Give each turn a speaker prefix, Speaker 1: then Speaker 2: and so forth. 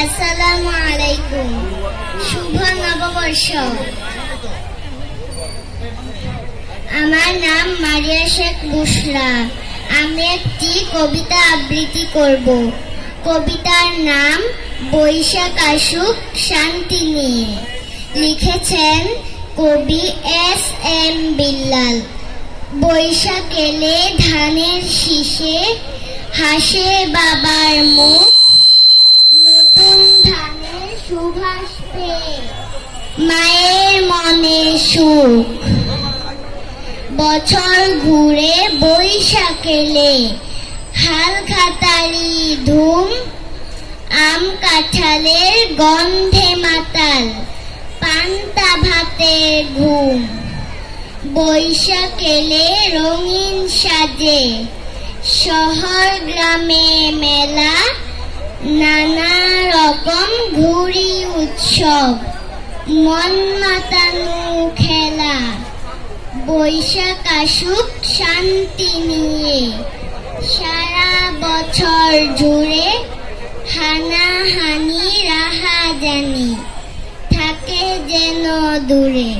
Speaker 1: আসসালামু আলাইকুম। শুভ নববর্ষ। আমার নাম মারিয়া শেখ বুশরা। আমি একটি কবিতা আবৃত্তি করব। কবিতার নাম বৈশাখ আসুক শান্তি নিয়ে। লিখেছেন কবি এস.এম. বিল্লাল। বৈশাখ এলে ধানের শীষে হাসে বাবার মুখ, নতুন ধানের সুবাস পেয়ে মায়ের মনে সুখ। বছর ঘুরে বৈশাখ এলে হাল খাতারি ধুম, আম কাঁঠালের গন্ধে মাতাল পান্তা ভাতের ঘুম। বৈশাখ এলে রঙিন সাজে শহর গ্রামে মেলা, নানা রকম ঘুরি উৎসব মন মাতানো খেলা। বৈশাখ আসুক শান্তি নিয়ে সারা বছর জুড়ে হানাহানি রাহাজানি থাকে যেন দূরে।